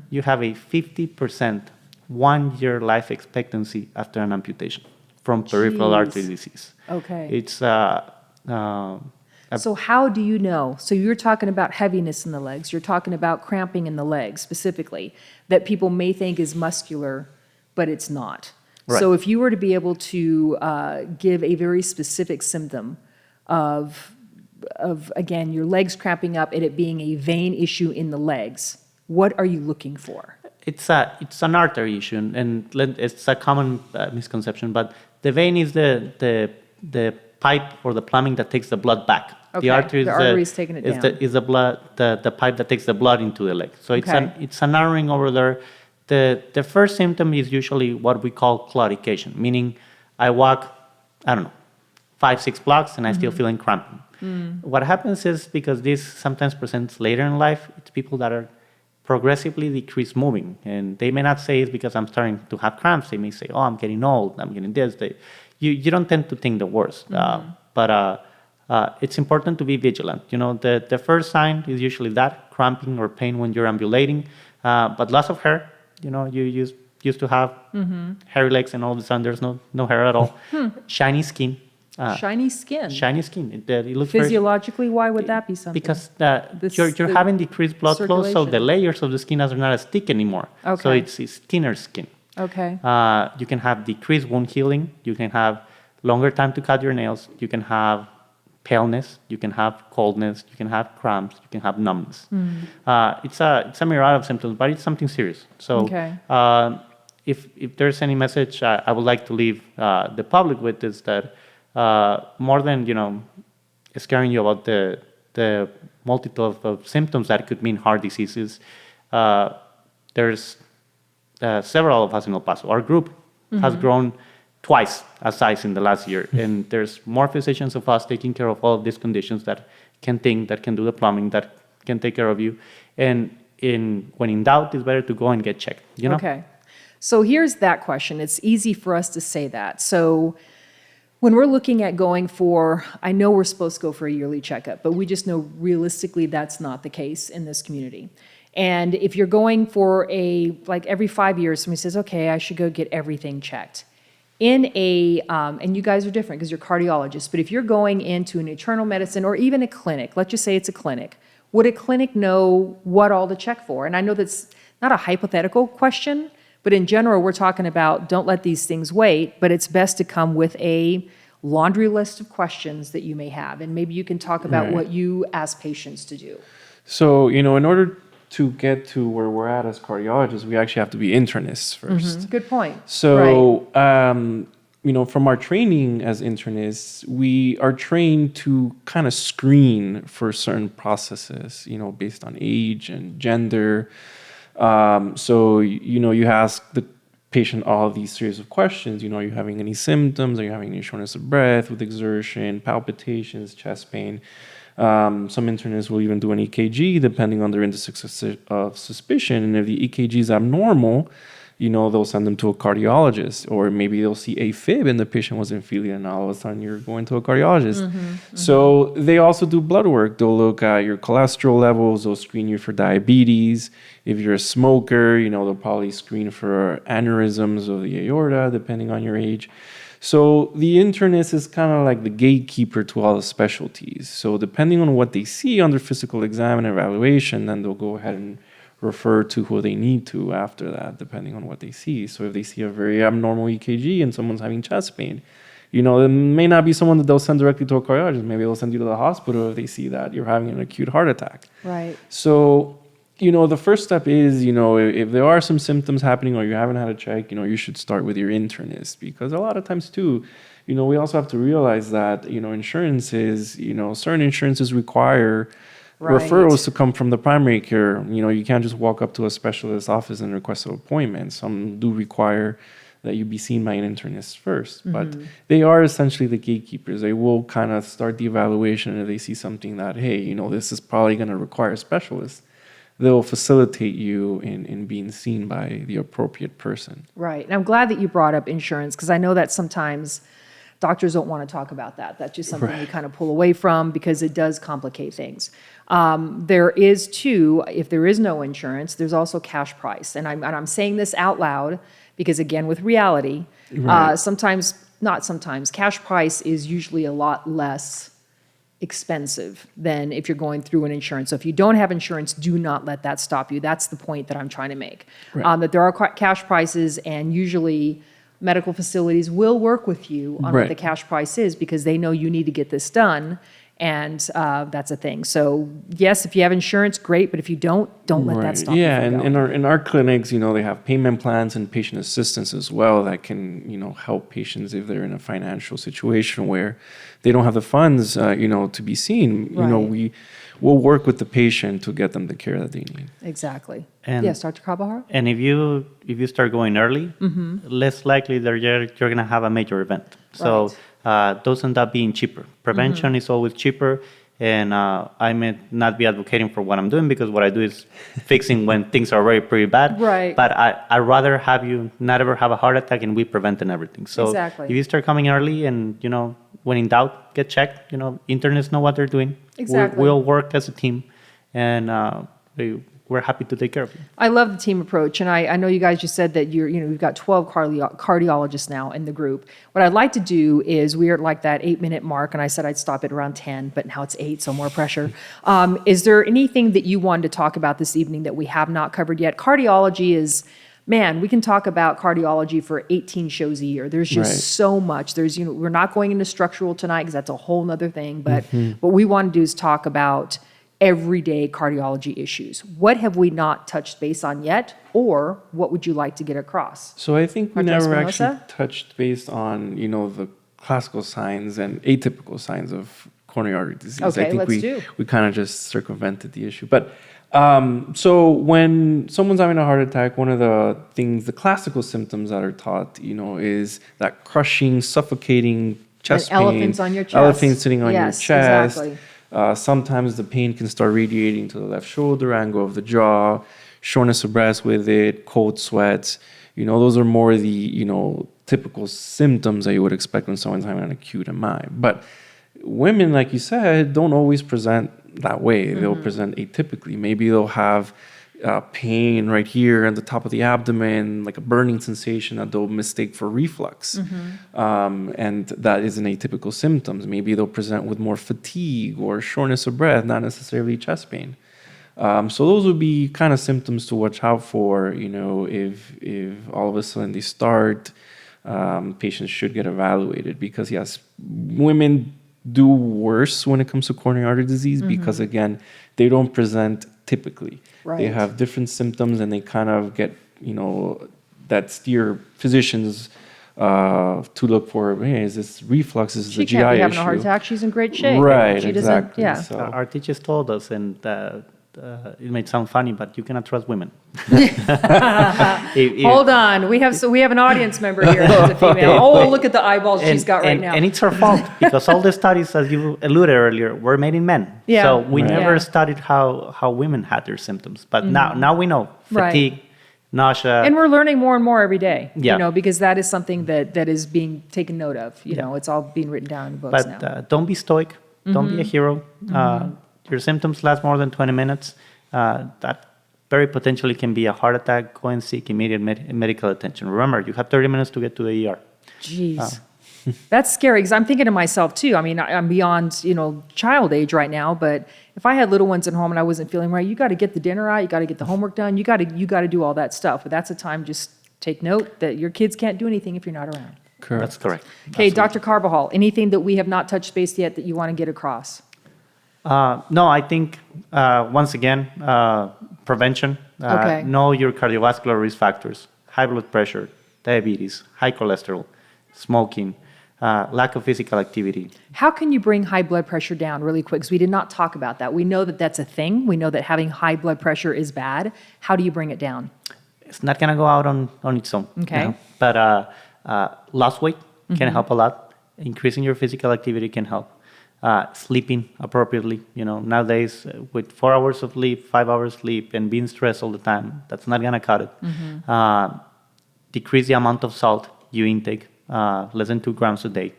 You have a 50% 1-year life expectancy after an amputation from peripheral artery disease. Okay. It's so how do you know? So you're talking about heaviness in the legs. You're talking about cramping in the legs specifically that people may think is muscular, but it's not. Right. So if you were to be able to give a very specific symptom of again, your legs cramping up and it being a vein issue in the legs, what are you looking for? it's an artery issue, and it's a common misconception. But the vein is the pipe or the plumbing that takes the blood back. Okay. The artery is taking it down. Is the blood the pipe that takes the blood into the leg. So it's a narrowing over there. The first symptom is usually what we call claudication, meaning I walk, I don't know, 5-6 blocks and I still feeling cramping. What happens is, because this sometimes presents later in life, it's people that are progressively decrease moving, and they may not say it's because I'm starting to have cramps. They may say, "Oh, I'm getting old. I'm getting this." You don't tend to think the worst, but it's important to be vigilant. You know, the first sign is usually that cramping or pain when you're ambulating, but loss of hair. You know, you used to have hairy legs, and all of a sudden there's no hair at all. Shiny skin. Shiny skin. Shiny skin. It looks Physiologically, why would that be something? Because you're having decreased blood flow, so the layers of the skin are not as thick anymore. Okay. So it's thinner skin. Okay. You can have decreased wound healing. You can have longer time to cut your nails. You can have paleness. You can have coldness. You can have cramps. You can have numbness. It's a myriad of symptoms, but it's something serious. So if there's any message I would like to leave the public with, is that more than, you know, scaring you about the multitude of symptoms that could mean heart diseases, there's several of us in El Paso. Our group has grown twice as size in the last year, and there's more physicians of us taking care of all of these conditions that can think, that can do the plumbing, that can take care of you. And when in doubt, it's better to go and get checked. You know? Okay. So here's that question. It's easy for us to say that. So when we're looking at going for, I know we're supposed to go for a yearly checkup, but we just know realistically that's not the case in this community. And if you're going for like every 5 years, somebody says, okay, I should go get everything checked. And you guys are different because you're cardiologists, but if you're going into an internal medicine or even a clinic, let's just say it's a clinic, would a clinic know what all to check for? And I know that's not a hypothetical question, but in general, we're talking about don't let these things wait, but it's best to come with a laundry list of questions that you may have. And maybe you can talk about what you ask patients to do. So, you know, in order to get to where we're at as cardiologists, we actually have to be internists first. Good point. So, you know, from our training as internists, we are trained to kind of screen for certain processes, you know, based on age and gender. So, you know, you ask the patient all these series of questions. You know, are you having any symptoms? Are you having any shortness of breath with exertion, palpitations, chest pain? Some internists will even do an EKG depending on their index of suspicion. And if the EKG is abnormal, you know, they'll send them to a cardiologist, or maybe they'll see AFib and the patient wasn't feeling it, and all of a sudden you're going to a cardiologist. So they also do blood work. They'll look at your cholesterol levels. They'll screen you for diabetes. If you're a smoker, you know, they'll probably screen for aneurysms of the aorta, depending on your age. So the internist is kind of like the gatekeeper to all the specialties. So depending on what they see on their physical exam and evaluation, then they'll go ahead and refer to who they need to after that, depending on what they see. So if they see a very abnormal EKG and someone's having chest pain, you know, it may not be someone that they'll send directly to a cardiologist. Maybe they'll send you to the hospital if they see that you're having an acute heart attack. Right. So, you know, the first step is, you know, if there are some symptoms happening or you haven't had a check, you know, you should start with your internist, because a lot of times too, you know, we also have to realize that, you know, insurances, you know, certain insurances require referrals to come from the primary care. You know, you can't just walk up to a specialist office and request an appointment. Some do require that you be seen by an internist first, but they are essentially the gatekeepers. They will kind of start the evaluation, and if they see something that, hey, you know, this is probably going to require a specialist, they'll facilitate you in being seen by the appropriate person. Right. And I'm glad that you brought up insurance, because I know that sometimes doctors don't want to talk about that. That's just something we kind of pull away from because it does complicate things. There is too, if there is no insurance, there's also cash price. And I'm saying this out loud because, again, with reality, cash price is usually a lot less expensive than if you're going through an insurance. So if you don't have insurance, do not let that stop you. That's the point that I'm trying to make. That there are cash prices, and usually medical facilities will work with you on what the cash price is, because they know you need to get this done. And that's a thing. So yes, if you have insurance, great. But if you don't let that stop you Yeah, from and going. in our clinics, they have payment plans and patient assistance as well that can, help patients if they're in a financial situation where they don't have the funds, to be seen. Right. We'll work with the patient to get them the care that they need. Exactly. And- Yes, Dr. Carbajal? And if you start going early, less likely that you're going to have a major event. So those end up being cheaper. Prevention is always cheaper. And I may not be advocating for what I'm doing because what I do is fixing when things are already pretty bad. Right. But I'd rather have you not ever have a heart attack and we preventing everything. So Exactly. if you start coming early and, when in doubt, get checked. Internists know what they're doing. Exactly. We'll work as a team. And we're happy to take care of you. I love the team approach, and I know you guys just said that you've got 12 cardiologists now in the group. What I'd like to do is we're at like that 8-minute mark, and I said I'd stop at around 10, but now it's 8, so more pressure. Is there anything that you wanted to talk about this evening that we have not covered yet? Cardiology is, man, we can talk about cardiology for 18 shows a year. There's just so much. There's, we're not going into structural tonight because that's a whole nother thing, but what we want to do is talk about everyday cardiology issues. What have we not touched base on yet, or what would you like to get across? So I think we Dr. never Espinoza? actually touched base on, the classical signs and atypical signs of coronary artery disease. Okay, I think let's we kind of just circumvented the issue. But so when someone's having a heart attack, one of the classical symptoms that are taught, is that crushing, suffocating chest pain. Elephants on your chest. Elephants sitting on your Yes, chest. exactly. Sometimes the pain can start radiating to the left shoulder, angle of the jaw, shortness of breath with it, cold sweats. Those are more the, typical symptoms that you would expect when someone's having an acute MI. But women, like you said, don't always present that way. They'll present atypically. Maybe they'll have pain right here at the top of the abdomen, like a burning sensation that they'll mistake for reflux. And that is an atypical symptoms. Maybe they'll present with more fatigue or shortness of breath, not necessarily chest pain. So those would be kind of symptoms to watch out for, if all of a sudden they start, patients should get evaluated because yes, women do worse when it comes to coronary artery disease because again, they don't present typically. They Right. have different symptoms and they kind of get, that steer physicians to look for, hey, is this reflux? Is She the GI can't be issue? having a heart attack. She's in great shape. Right, She doesn't, exactly. yeah. So- Our teachers told us, and it may sound funny, but you cannot trust women. Hold on. We have an audience member here who's a female. Oh, look at the eyeballs she's got right now. And it's her fault because all the studies, as you alluded earlier, were made in men. Yeah. So we Right. never Yeah. studied how women had their symptoms. But now we know Right. fatigue, nausea. And we're learning more and more every day, Yeah. because that is something that is being taken note of. It's all being written down in books But now. don't be stoic. Don't be a hero. Your symptoms last more than 20 minutes. That very potentially can be a heart attack. Go and seek immediate medical attention. Remember, you have 30 minutes to get to the ER. Jeez. That's scary because I'm thinking to myself too. I mean, I'm beyond, child age right now, but if I had little ones at home and I wasn't feeling right, you got to get the dinner out, you got to get the homework done, you got to do all that stuff. But that's a time just take note that your kids can't do anything if you're not around. Correct. That's correct. Okay, Dr. Carbajal, anything that we have not touched base yet that you want to get across? No, I think, once again, prevention. Okay. Know your cardiovascular risk factors: high blood pressure, diabetes, high cholesterol, smoking, lack of physical activity. How can you bring high blood pressure down really quick? Because we did not talk about that. We know that that's a thing. We know that having high blood pressure is bad. How do you bring it down? It's not going to go out on its own. Okay. But lost weight can help a lot. Increasing your physical activity can help. Sleeping appropriately. Nowadays with 4 hours of sleep, 5 hours sleep, and being stressed all the time, that's not going to cut it. Decrease the amount of salt you intake, less than 2 grams a day.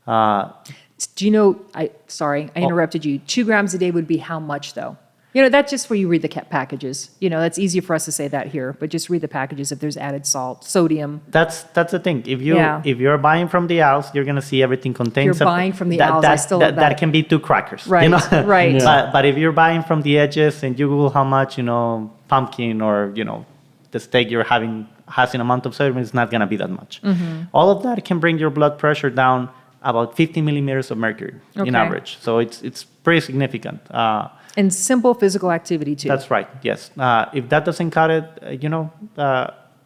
Do you know, I interrupted you. 2 grams a day would be how much though? That's just where you read the packages. That's easy for us to say that here, but just read the packages if there's added salt, sodium. That's the thing. If Yeah. you're buying from the aisles, you're gonna see everything contains. If you're buying from the aisles, I still love that. That can be 2 crackers. Right, right. Yeah. But if you're buying from the edges and you Google how much pumpkin or the steak you're having has an amount of sodium, it's not gonna be that much. All of that can bring your blood pressure down about 50 millimeters of mercury in Okay. average. So it's pretty significant. And simple physical activity too. That's right, yes. If that doesn't cut it,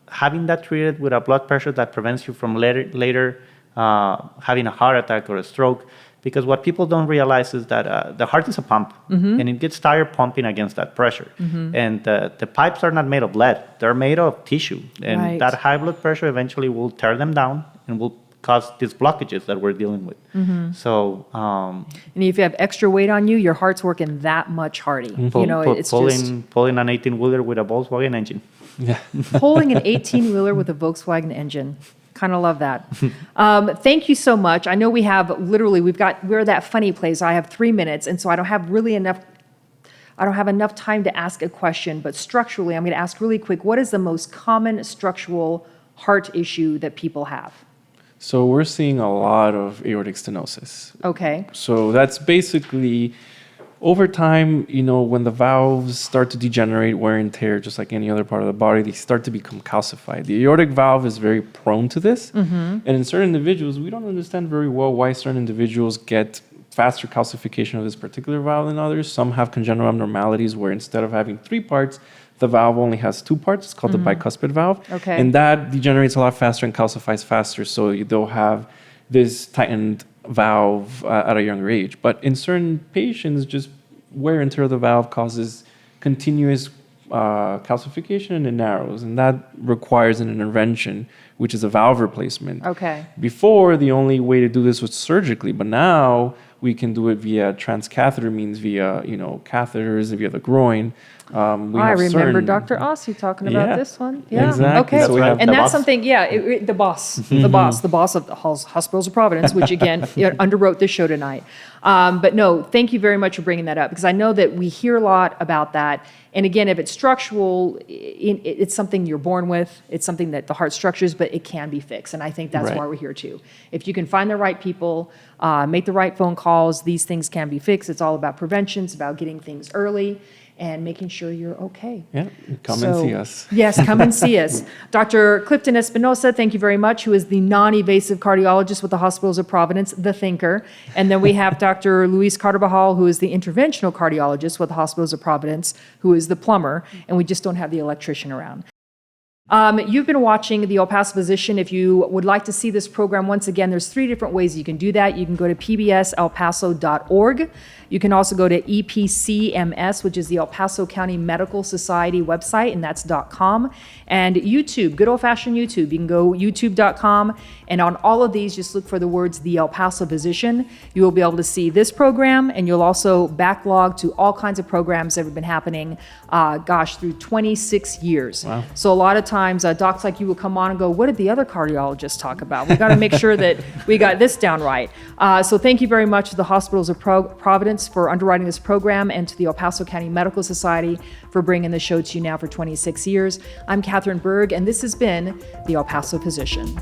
having that treated with a blood pressure that prevents you from later having a heart attack or a stroke, because what people don't realize is that the heart is a pump, and it gets tired pumping against that pressure. And the pipes are not made of lead, they're made of tissue. And Right. that high blood pressure eventually will tear them down and will cause these blockages that we're dealing with. So And if you have extra weight on you, your heart's working that much harder. It's just pulling an 18-wheeler with a Volkswagen engine. Yeah. pulling an 18-wheeler with a Volkswagen engine. Kind of love that. Thank you so much. I know we're that funny place. I have 3 minutes, and so I don't have enough time to ask a question, but structurally, I'm going to ask really quick, what is the most common structural heart issue that people have? So we're seeing a lot of aortic stenosis. Okay. So that's basically over time, when the valves start to degenerate, wear and tear, just like any other part of the body, they start to become calcified. The aortic valve is very prone to this. And in certain individuals, we don't understand very well why certain individuals get faster calcification of this particular valve than others. Some have congenital abnormalities where instead of having 3 parts, the valve only has 2 parts. It's called the bicuspid valve. Okay. And that degenerates a lot faster and calcifies faster. So they'll have this tightened valve at a younger age. But in certain patients, just wear and tear of the valve causes continuous calcification and it narrows. And that requires an intervention, which is a valve replacement. Okay. Before, the only way to do this was surgically, but now we can do it via transcatheter means, via catheters, via the groin. I remember Dr. Ossie talking about Yeah, this one. Yeah. exactly. Okay. So we have And the that's boss. something, the boss, the boss of the Hospitals of Providence, which again, underwrote this show tonight. But no, thank you very much for bringing that up, because I know that we hear a lot about that. And again, if it's structural, it's something you're born with. It's something that the heart structures, but it can be fixed. And I think that's Right. why we're here too. If you can find the right people, make the right phone calls, these things can be fixed. It's all about prevention. It's about getting things early and making sure you're okay. Yeah, come and see us. Yes, come and see us. Dr. Clifton Espinoza, thank you very much, who is the non-evasive cardiologist with the Hospitals of Providence, the thinker. And then we have Dr. Luis Carbajal, who is the interventional cardiologist with the Hospitals of Providence, who is the plumber, and we just don't have the electrician around. You've been watching the El Paso Physician. If you would like to see this program, once again, there's 3 different ways you can do that. You can go to pbselpaso.org. You can also go to EPCMS, which is the El Paso County Medical Society website, and that's .com. And YouTube, good old-fashioned YouTube. You can go youtube.com, and on all of these, just look for the words The El Paso Physician. You will be able to see this program, and you'll also backlog to all kinds of programs that have been happening, through 26 years. Wow. So a lot of times, docs like you will come on and go, what did the other cardiologists talk about? We got to make sure that we got this down right. So thank you very much to the Hospitals of Providence for underwriting this program, and to the El Paso County Medical Society for bringing the show to you now for 26 years. I'm Catherine Berg, and this has been the El Paso Physician.